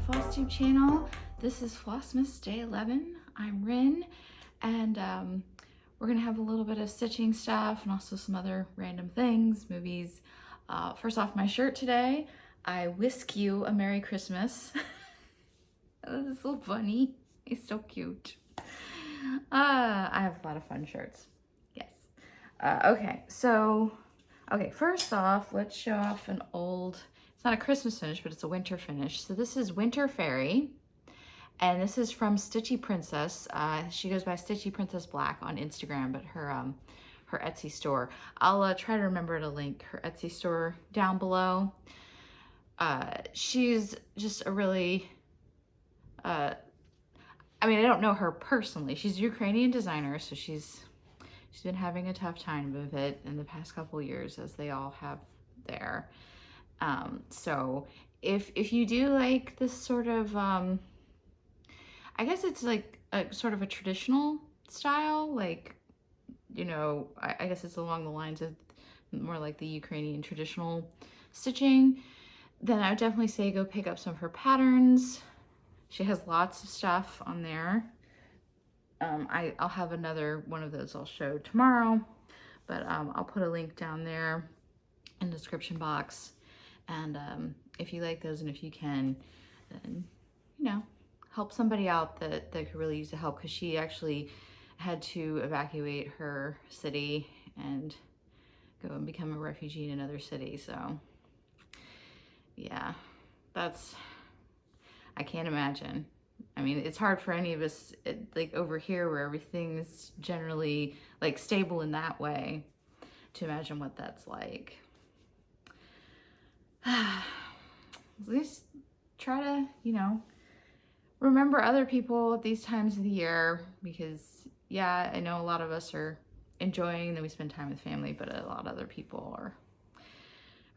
Flosstube channel. This is Flossmas Day 11. I'm Rin, and we're gonna have a little bit of stitching stuff and also some other random things, movies. First off, my shirt today, I whisk you a Merry Christmas. This little bunny, he's so cute. I have a lot of fun shirts, yes. Okay, first off, let's show off an old, it's not a Christmas finish, but it's a winter finish. So this is Winter Fairy, and this is from Stitchy Princess. She goes by Stitchy Princess Black on Instagram, but her Etsy store. I'll try to remember to link her Etsy store down below. She's just a really, I mean, I don't know her personally. She's a Ukrainian designer, so she's been having a tough time of it in the past couple of years, as they all have there. So if you do like this sort of, I guess it's like a sort of a traditional style, like, you know, I guess it's along the lines of more like the Ukrainian traditional stitching, then I would definitely say go pick up some of her patterns. She has lots of stuff on there. I'll have another one of those I'll show tomorrow, but I'll put a link down there in the description box. And if you like those and if you can, then, you know, help somebody out that could really use the help, because she actually had to evacuate her city and go and become a refugee in another city. So yeah, I can't imagine. I mean, it's hard for any of us, like over here where everything's generally like stable in that way, to imagine what that's like. At least try to, you know, remember other people at these times of the year, because yeah, I know a lot of us are enjoying that we spend time with family, but a lot of other people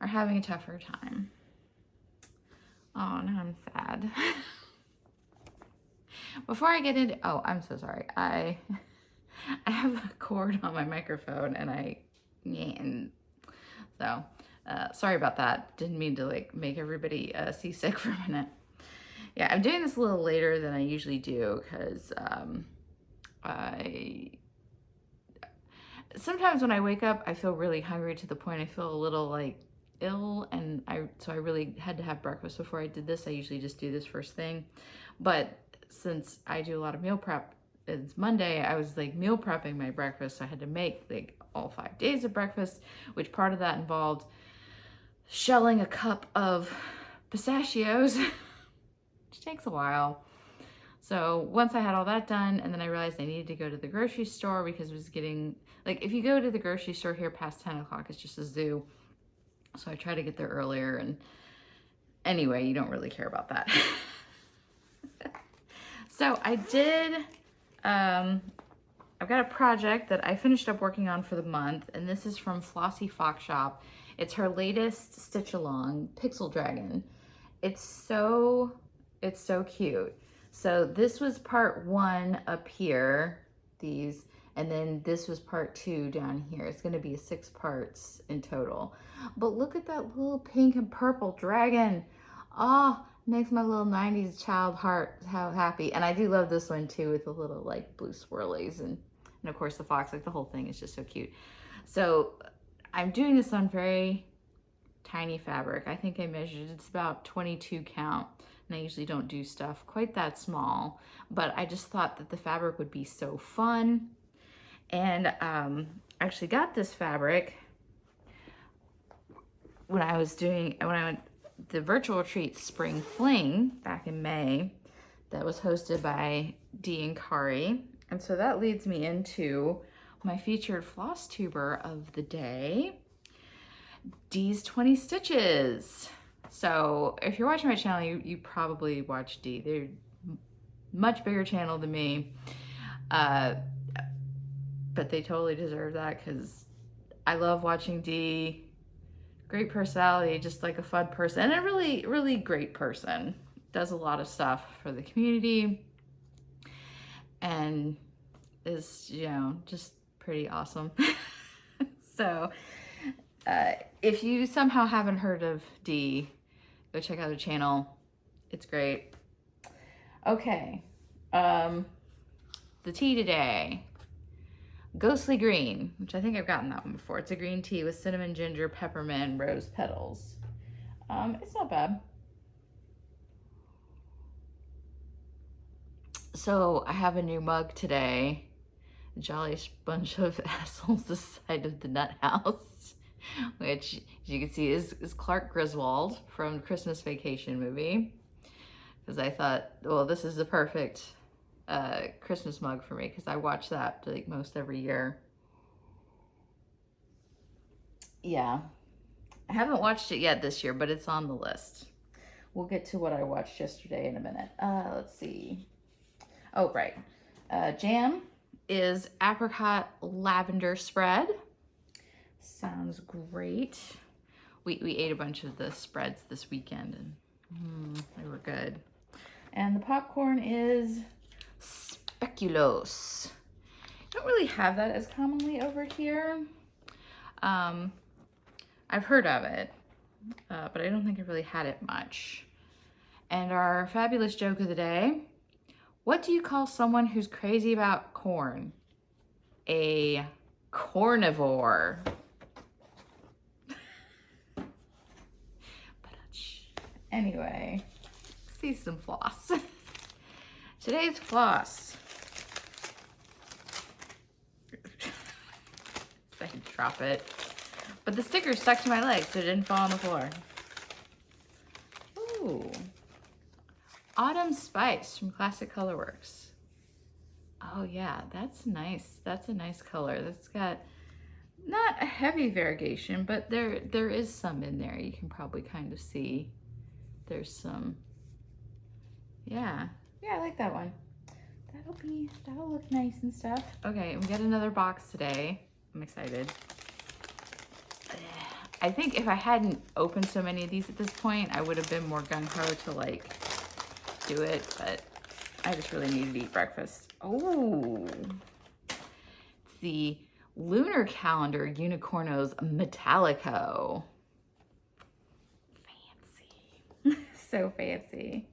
are having a tougher time. Oh, now I'm sad. Before I get into, oh, I'm so sorry. I have a cord on my microphone and so sorry about that. Didn't mean to like make everybody seasick for a minute. Yeah, I'm doing this a little later than I usually do, because sometimes when I wake up, I feel really hungry to the point I feel a little like ill, and so I really had to have breakfast before I did this. I usually just do this first thing, but since I do a lot of meal prep, it's Monday, I was like meal prepping my breakfast, so I had to make like all 5 days of breakfast, which part of that involved shelling a cup of pistachios, which takes a while. So once I had all that done, and then I realized I needed to go to the grocery store, because it was getting, like, if you go to the grocery store here past 10 o'clock, it's just a zoo. So I try to get there earlier, and anyway, you don't really care about that. So I did, I've got a project that I finished up working on for the month, and this is from Flossie Fox Shop. It's her latest stitch along, Pixel Dragon. It's so cute. So this was part 1 up here, these, and then this was part 2 down here. It's gonna be 6 parts in total. But look at that little pink and purple dragon. Oh, makes my little 90s child heart how happy. And I do love this one too, with the little like blue swirlies and of course the fox, like the whole thing is just so cute. So I'm doing this on very tiny fabric. I think I measured, it's about 22 count. And I usually don't do stuff quite that small, but I just thought that the fabric would be so fun. And I actually got this fabric when I went the virtual retreat Spring Fling back in May, that was hosted by Dee and Kari. And so that leads me into my featured Flosstuber of the day, Dee's 20 Stitches. So if you're watching my channel, you probably watch Dee. They're much bigger channel than me, but they totally deserve that, because I love watching Dee. Great personality, just like a fun person, and a really, really great person. Does a lot of stuff for the community, and is, you know, just pretty awesome. So if you somehow haven't heard of Dee, go check out her channel. It's great. Okay. The tea today. Ghostly Green, which I think I've gotten that one before. It's a green tea with cinnamon, ginger, peppermint, and rose petals. It's not bad. So I have a new mug today. A jolly bunch of assholes this side of the nut house, which, as you can see, is Clark Griswold from Christmas Vacation movie. Because I thought, well, this is the perfect Christmas mug for me, because I watch that like most every year. Yeah, I haven't watched it yet this year, but it's on the list. We'll get to what I watched yesterday in a minute. Let's see. Oh, right. Jam is apricot lavender spread. Sounds great. We ate a bunch of the spreads this weekend, and they were good. And the popcorn is speculoos. I don't really have that as commonly over here. I've heard of it, but I don't think I've really had it much. And our fabulous joke of the day: what do you call someone who's crazy about corn? A cornivore. Anyway, see some floss. Today's floss. I can drop it. But the sticker stuck to my leg, so it didn't fall on the floor. Ooh. Autumn Spice from Classic Colorworks. Oh yeah, that's nice. That's a nice color. That's got not a heavy variegation, but there is some in there. You can probably kind of see there's some. Yeah, I like that one. That'll look nice and stuff. Okay, we got another box today. I'm excited. I think if I hadn't opened so many of these at this point, I would have been more gung-ho to like do it, but I just really needed to eat breakfast. Oh, it's the Lunar Calendar Unicornos Metallico. Fancy. So fancy.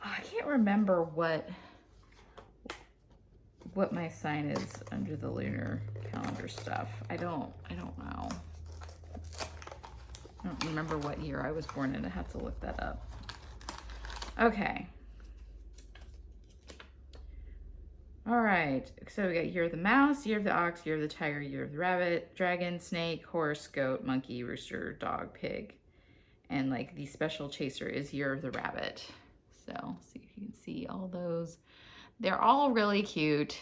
Oh, I can't remember what my sign is under the lunar calendar stuff. I don't know. I don't remember what year I was born in. I have to look that up. Okay. All right. So we got year of the mouse, year of the ox, year of the tiger, year of the rabbit, dragon, snake, horse, goat, monkey, rooster, dog, pig. And like the special chaser is year of the rabbit. So see if you can see all those. They're all really cute.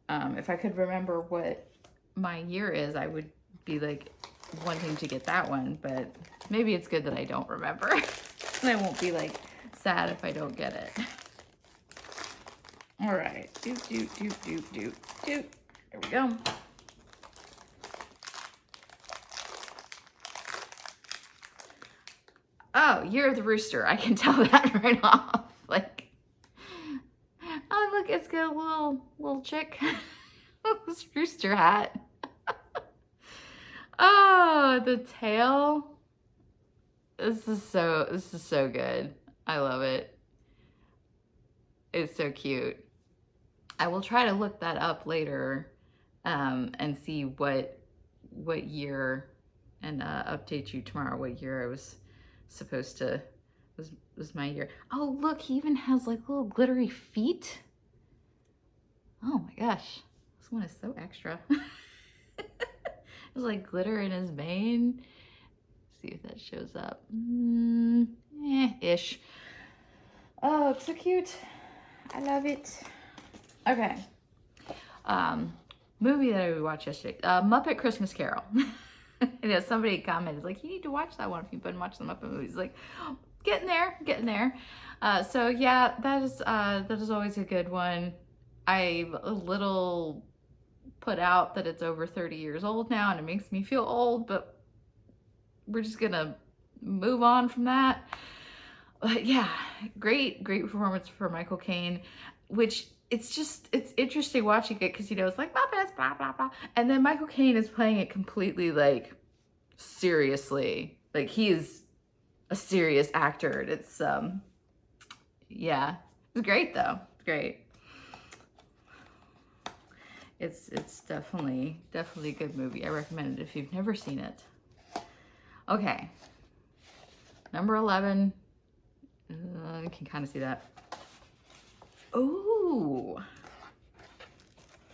If I could remember what my year is, I would be like wanting to get that one, but maybe it's good that I don't remember. And I won't be like sad if I don't get it. All right, There we go. Oh, year of the rooster. I can tell that right off. Like, oh look, it's got a little chick. This rooster hat. Oh, the tail. This is so good. I love it. It's so cute. I will try to look that up later, and see what year, and update you tomorrow what year I was supposed to was my year. Oh look, he even has like little glittery feet. Oh my gosh, this one is so extra. There's like glitter in his mane. Let's see if that shows up. Ish. Oh, it's so cute. I love it. Okay. Movie that I watched yesterday. Muppet Christmas Carol. You know, somebody commented like, you need to watch that one if you've been watching the Muppet movies. Like, oh, getting there. So yeah, that is always a good one. I'm a little put out that it's over 30 years old now, and it makes me feel old, but we're just gonna move on from that. But yeah, great performance for Michael Caine, which it's interesting watching it because, you know, it's like Muppets, blah, blah, blah. And then Michael Caine is playing it completely like seriously. Like, he is a serious actor. And Yeah, it's great though. It's great. It's definitely a good movie. I recommend it if you've never seen it. Okay, number 11. You can kind of see that. Ooh,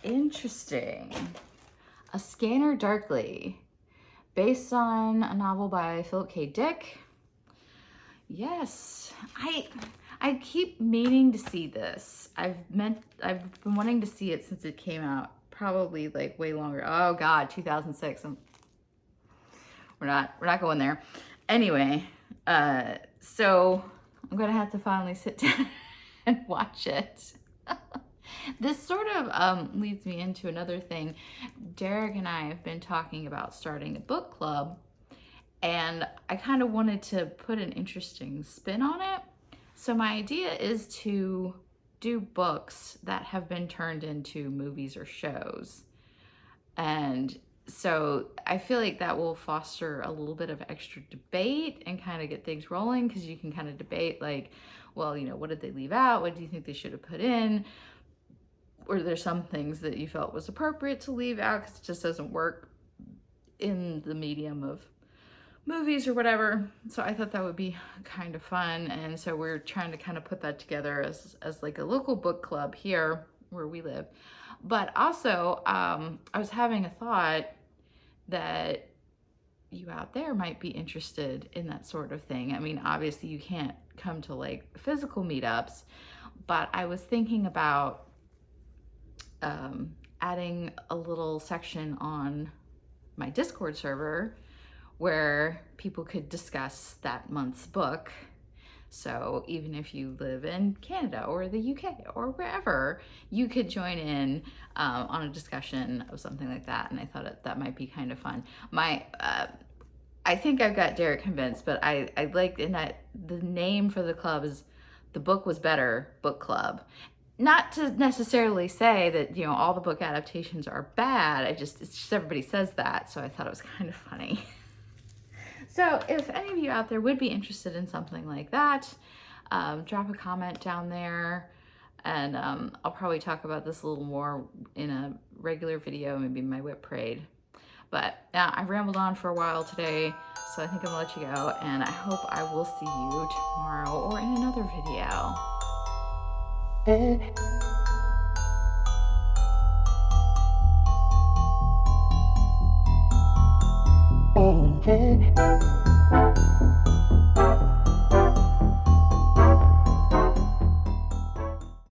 interesting. A Scanner Darkly, based on a novel by Philip K. Dick. Yes, I keep meaning to see this. I've been wanting to see it since it came out, probably like way longer. Oh God, 2006. We're not going there. Anyway, so I'm gonna have to finally sit down and watch it. This sort of leads me into another thing. Derek and I have been talking about starting a book club, and I kind of wanted to put an interesting spin on it. So my idea is to do books that have been turned into movies or shows. And so I feel like that will foster a little bit of extra debate and kind of get things rolling, because you can kind of debate like, well, you know, what did they leave out? What do you think they should have put in? Or there's some things that you felt was appropriate to leave out because it just doesn't work in the medium of movies or whatever. So I thought that would be kind of fun. And so we're trying to kind of put that together as like a local book club here where we live. But also, I was having a thought that you out there might be interested in that sort of thing. I mean, obviously you can't come to like physical meetups, but I was thinking about adding a little section on my Discord server where people could discuss that month's book. So even if you live in Canada or the UK or wherever, you could join in on a discussion of something like that. And I thought that might be kind of fun. I think I've got Derek convinced, but I like in that the name for the club is The Book Was Better Book Club. Not to necessarily say that, you know, all the book adaptations are bad. It's just everybody says that. So I thought it was kind of funny. So if any of you out there would be interested in something like that, drop a comment down there, and I'll probably talk about this a little more in a regular video, maybe my whip parade. But I've rambled on for a while today, so I think I'm gonna let you go, and I hope I will see you tomorrow or in another video.